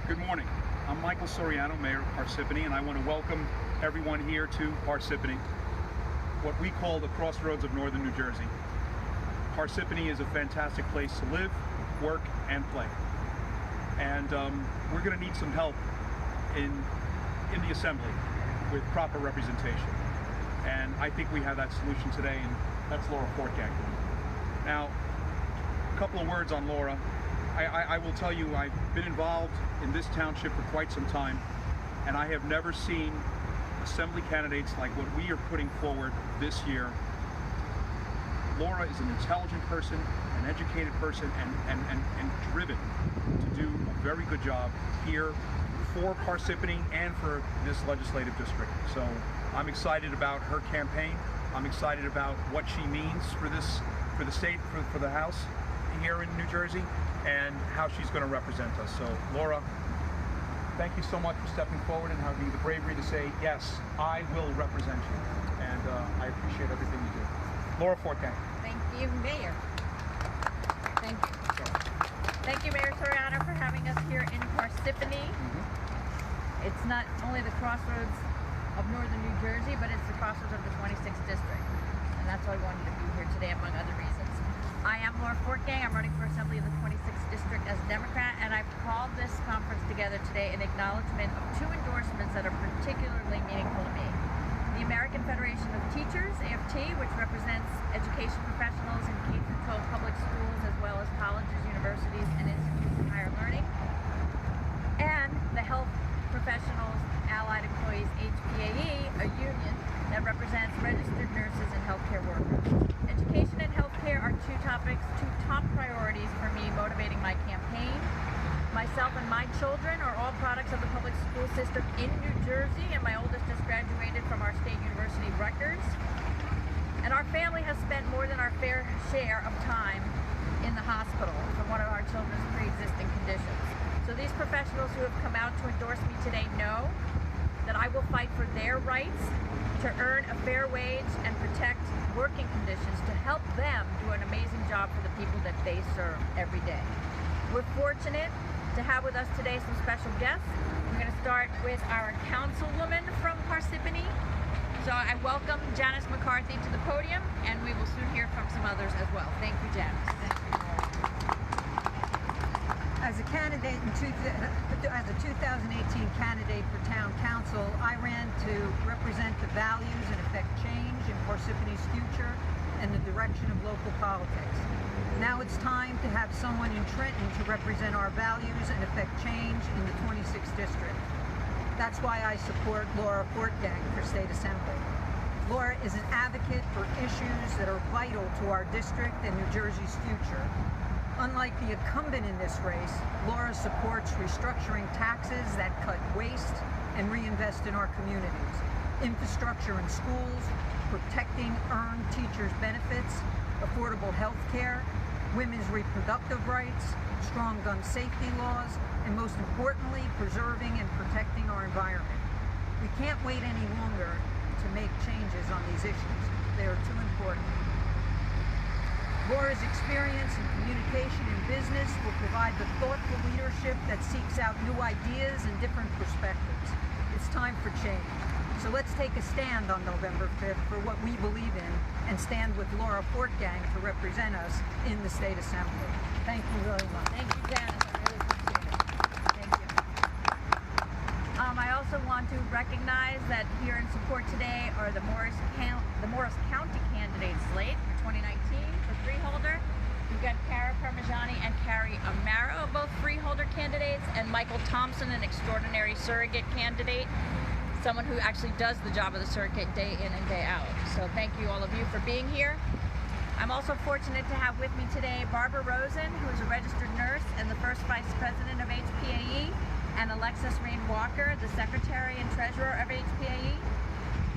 Good morning. I'm Michael Soriano, Mayor of Parsippany, and I want to welcome everyone here to Parsippany, what we call the crossroads of northern New Jersey. Parsippany is a fantastic place to live, work, and play. And we're going to need some help in the Assembly with proper representation. And I think we have that solution today, and that's Laura Fortgang. Now, a couple of words on Laura. I will tell you, I've been involved in this township for quite some time, and I have never seen Assembly candidates like what we are putting forward this year. Laura is an intelligent person, an educated person, and driven to do a very good job here for Parsippany and for this legislative district. So I'm excited about her campaign. I'm excited about what she means for the state, for the House here in New Jersey, and how she's going to represent us. So Laura, thank you so much for stepping forward and having the bravery to say, yes, I will represent you. And I appreciate everything you do. Laura Fortgang. Thank you, Mayor. Thank you. Thank you, Mayor Soriano, for having us here in Parsippany. It's not only the crossroads of northern New Jersey, but it's the crossroads of the 26th district. And that's why I wanted to be here today, among other reasons. I am Laura Fortgang. I'm running for Assembly of the 26th District as a Democrat, and I've called this conference together today in acknowledgement of two endorsements that are particularly meaningful to me. The American Federation of Teachers, AFT, which represents education professionals in K-12 public schools as well as colleges, universities, and institutes of higher learning. And the Health Professionals Allied Employees, HPAE, a union that represents registered nurses and healthcare workers. Education and healthcare are two top priorities for me motivating my campaign. Myself and my children are all products of the public school system in New Jersey, and my oldest just graduated from our state university, Rutgers. And our family has spent more than our fair share of time in the hospital for one of our children's pre-existing conditions. So these professionals who have come out to endorse me today know that I will fight for their rights to earn a fair wage and protect working conditions to help them do an amazing job for the people that they serve every day. We're fortunate to have with us today some special guests. We're going to start with our councilwoman from Parsippany. So I welcome Janice McCarthy to the podium, and we will soon hear from some others as well. Thank you, Janice. Thank you. As a candidate as a 2018 candidate for town council, I ran to represent the values and affect change in Parsippany's future and the direction of local politics. Now it's time to have someone in Trenton to represent our values and affect change in the 26th district. That's why I support Laura Fortgang for State Assembly. Laura is an advocate for issues that are vital to our district and New Jersey's future. Unlike the incumbent in this race, Laura supports restructuring taxes that cut waste and reinvest in our communities, infrastructure in schools, protecting earned teachers' benefits, affordable health care, women's reproductive rights, strong gun safety laws, and most importantly, preserving and protecting our environment. We can't wait any longer to make changes on these issues. They are too important. Laura's experience in communication and business will provide the thoughtful leadership that seeks out new ideas and different perspectives. It's time for change. So let's take a stand on November 5th for what we believe in and stand with Laura Fortgang to represent us in the State Assembly. Thank you very much. Thank you, Janice. I really appreciate it. Thank you. I also want to recognize that here in support today are the Morris County candidate slate for 2019 for freeholder. We've got Cara Parmigiani and Carrie Amaro, both freeholder candidates, and Michael Thompson, an extraordinary surrogate candidate, someone who actually does the job of the surrogate day in and day out. So thank you, all of you, for being here. I'm also fortunate to have with me today Barbara Rosen, who is a registered nurse and the first vice president of HPAE, and Alexis Rain Walker, the secretary and treasurer of HPAE.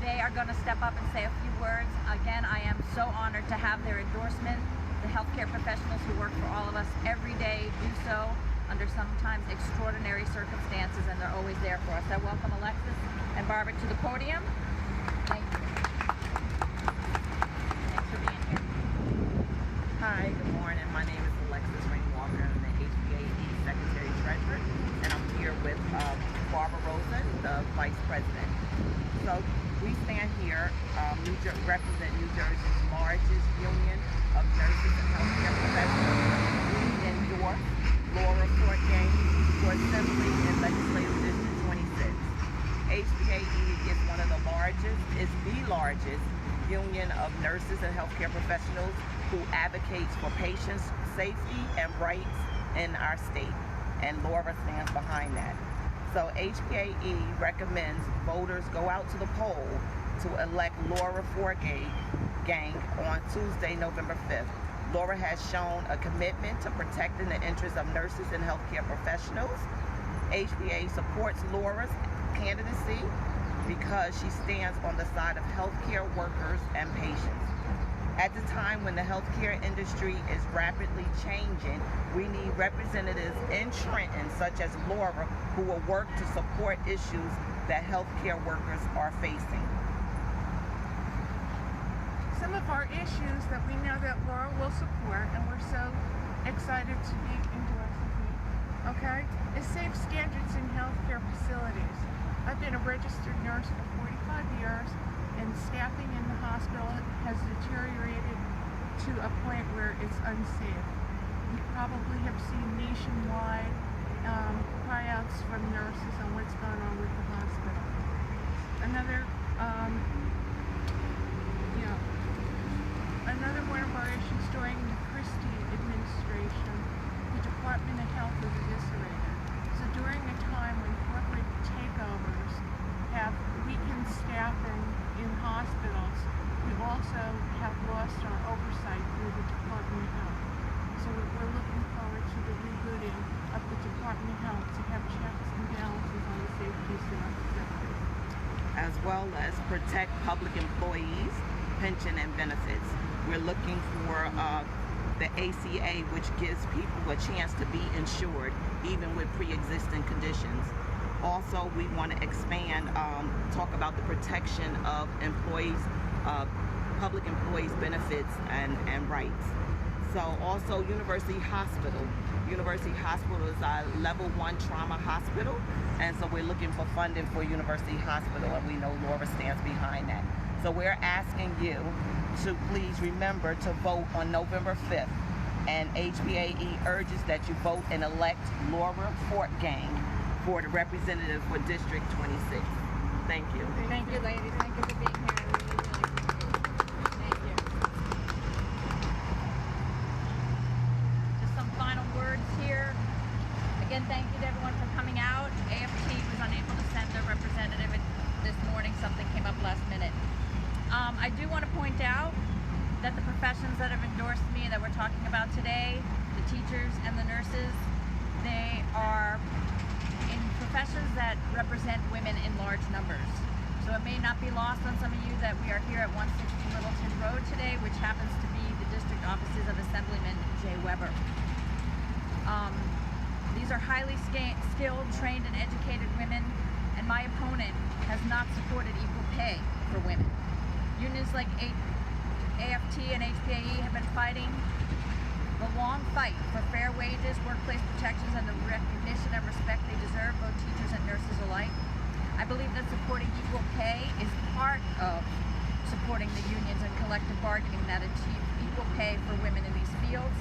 They are going to step up and say a few words. Again, I am so honored to have their endorsement. The healthcare professionals who work for all of us every day do so under sometimes extraordinary circumstances, and they're always there for us. I welcome Alexis and Barbara to the podium. Thank you. Thanks for being here. Hi, good morning. My name is Alexis Rain Walker. I'm the HPAE Secretary Treasurer, and I'm here So we stand here, represent New Jersey's largest union of nurses and healthcare professionals. We endorse Laura Fortgang for Assembly in Legislative District 26. HPAE is one of the largest, is the largest union of nurses and healthcare professionals who advocates for patients' safety and rights in our state. And Laura stands behind that. So HPAE recommends voters go out to the poll to elect Laura Fortgang on Tuesday, November 5th. Laura has shown a commitment to protecting the interests of nurses and healthcare professionals. HPAE supports Laura's candidacy because she stands on the side of healthcare workers and patients. At the time when the healthcare industry is rapidly changing, we need representatives in Trenton, such as Laura, who will work to support issues that healthcare workers are facing. Some of our issues that we know that Laura will support, and we're so excited to be endorsing you, okay, is safe standards in healthcare facilities. I've been a registered nurse for 45 years, and staffing in the hospital has deteriorated to a point where it's unsafe. You probably have seen nationwide cry-outs from nurses on what's going on with the hospital. Another one of our issues during the Christie administration, the Department of Health was eviscerated. So during a time when corporate takeovers have weakened staffing in hospitals, we also have lost our oversight through the Department of Health. So we're looking forward to the rebooting of the Department of Health to have checks and balances on the safety of our facilities. As well as protect public employees, pension and benefits. We're looking for the ACA, which gives people a chance to be insured even with pre-existing conditions. Also, we want to expand, talk about the protection of employees, public employees' benefits and rights. So also University Hospital. University Hospital is our level 1 trauma hospital, and so we're looking for funding for University Hospital, and we know Laura stands behind that. So we're asking you to please remember to vote on November 5th, and HPAE urges that you vote and elect Laura Fortgang for the representative for District 26. Thank you. Thank you, ladies. Thank you for being here. I really, really appreciate it. Thank you. Just some final words here. Again, thank you to everyone for coming out. AFT was unable to send their representative this morning. Something came up last minute. I do want to point out that the professions that have endorsed me that we're talking about today, the teachers and the nurses, they are in professions that represent women in large numbers. So it may not be lost on some of you that we are here at 160 Littleton Road today, which happens to be the district offices of Assemblyman Jay Weber. These are highly skilled, trained, and educated women, and my opponent has not supported equal pay for women. Unions like AFT and HPAE have been fighting the long fight for fair wages, workplace protections, and the recognition and respect they deserve, both teachers and nurses alike. I believe that supporting equal pay is part of supporting the unions and collective bargaining that achieve equal pay for women in these fields.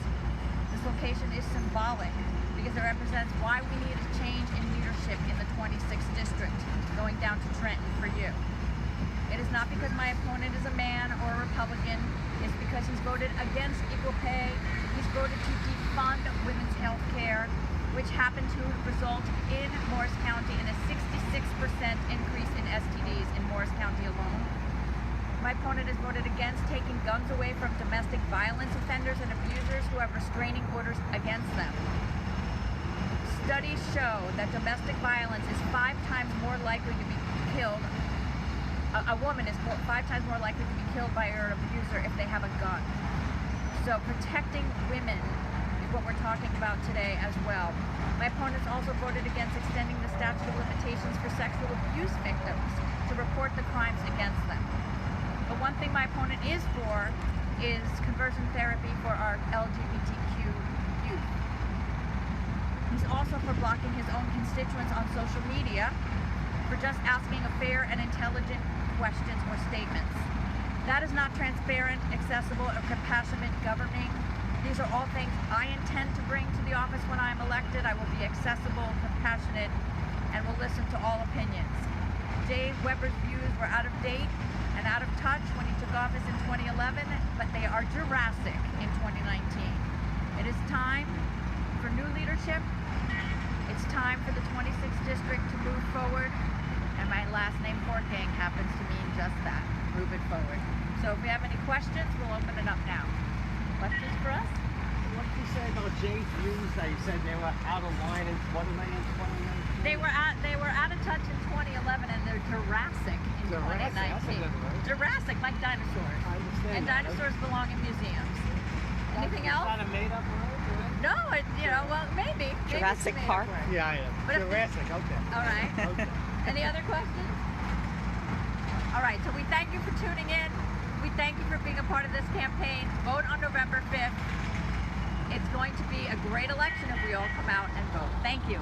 This location is symbolic because it represents why we need a change in leadership in the 26th district, going down to Trenton for you. It is not because my opponent is a man or a Republican. It's because he's voted against equal pay. He's voted to defund women's health care, which happened to result in Morris County in a 66% increase in STDs in Morris County alone. My opponent has voted against taking guns away from domestic violence offenders and abusers who have restraining orders against them. Studies show that domestic violence is 5 times more likely to be killed. A woman is 5 times more likely to be killed by her abuser if they have a gun. So protecting women is what we're talking about today as well. My opponents also voted against extending the statute of limitations for sexual abuse victims to report the crimes against them. But one thing my opponent is for is conversion therapy for our LGBTQ youth. He's also for blocking his own constituents on social media for for just asking a fair and intelligent questions or statements. That is not transparent, accessible, or compassionate governing. These are all things I intend to bring to the office when I am elected. I will be accessible, compassionate, and will listen to all opinions. Jay Weber's views were out of date and out of touch when he took office in 2011, but they are Jurassic in 2019. It is time for new leadership. It's time for the 26th district to move forward, and my last name, Fortgang, happens to mean just that, move it forward. So if we have any questions, we'll open it up now. Questions for us? What did you say about Jay's views that you said they were out of line in 2019? They were out of touch in 2011, and they're Jurassic in Jurassic, that's a 2019. good word. Jurassic, like dinosaurs. I understand And that. dinosaurs belong in museums. Anything else? Is that a made-up word? No, well, maybe. Jurassic Maybe it's a Park? made-up word. Yeah, I am. But if- Jurassic, okay. All right. Okay. Any other questions? All right, so we thank you for tuning in. We thank you for being a part of this campaign. Vote on November 5th. It's going to be a great election if we all come out and vote. Thank you.